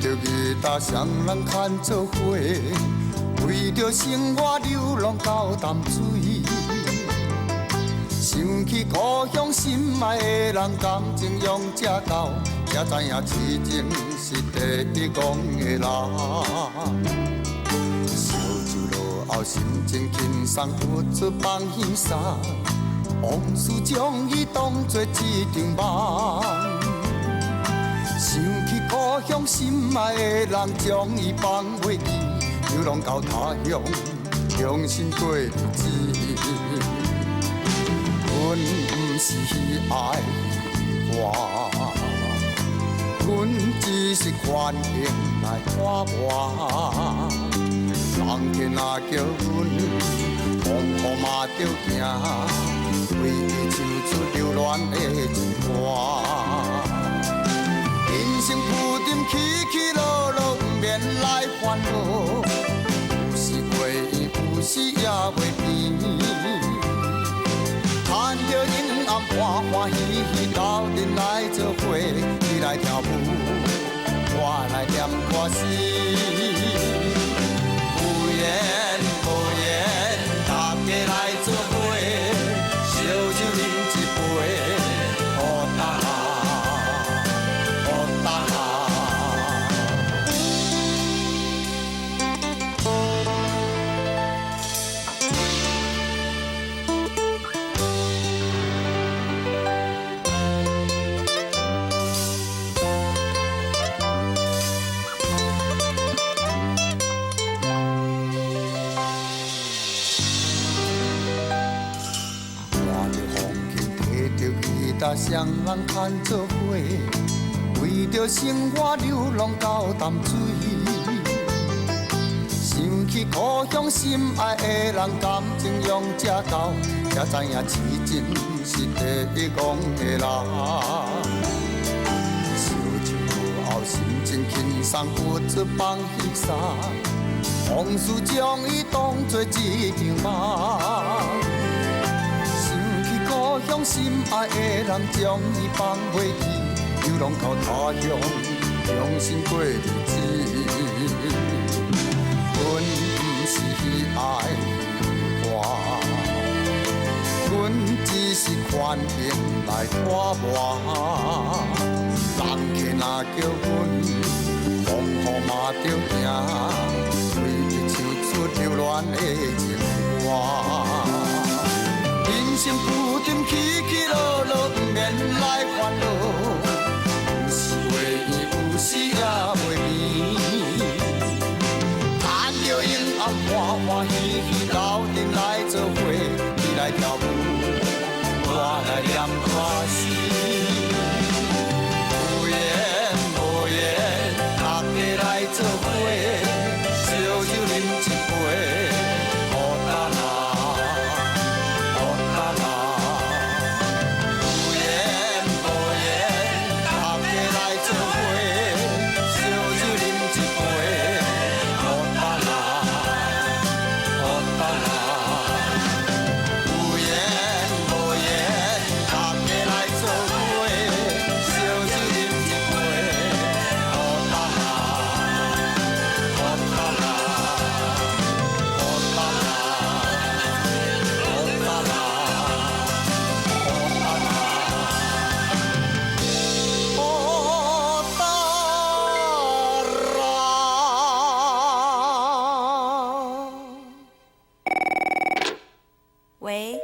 着吉他双人牵做伙，为着生活流浪到淡水。想起故乡心爱的人，感情用这厚，才知影痴情是第一讲的人。烧酒落后，心情轻松，不出放耳沙，往事将伊当作一场梦。想起故乡心爱的人，将伊放袂记，流浪到他乡，重新过日子。阮不是爱我，阮只是反应来拖磨。人天若叫阮，风雨嘛着行，为伊唱出流恋的情歌。人生浮沉起起落落，不免来烦恼。有时过意，有时也袂变。趁着阴暗欢欢喜喜，斗阵来做伙，你来跳舞，我来念歌词。有缘无缘，大家来做伙，烧酒饮一杯，好大好大。甲双人牵做伙，为着生活流浪到淡水。想起故乡心爱的人，感情用这厚，才知影痴情是第一讲的人。烧酒落后，心情轻松，不出放耳沙，往事将伊当作一场梦。故乡心爱的人，将伊放袂记，流浪到他乡，重新过日子。阮不是爱我，阮只是反应来拖磨。人客若叫阮，风雨嘛着行，为伊唱出流恋的情歌。人生浮沉起起落落，不免来烦恼。有时袂圆，有时也袂变。趁着阴暗欢欢喜喜，斗阵来做伙，你来跳舞，我来念歌词。有缘无缘，大家来做伙，烧酒饮一杯，好大人。喂。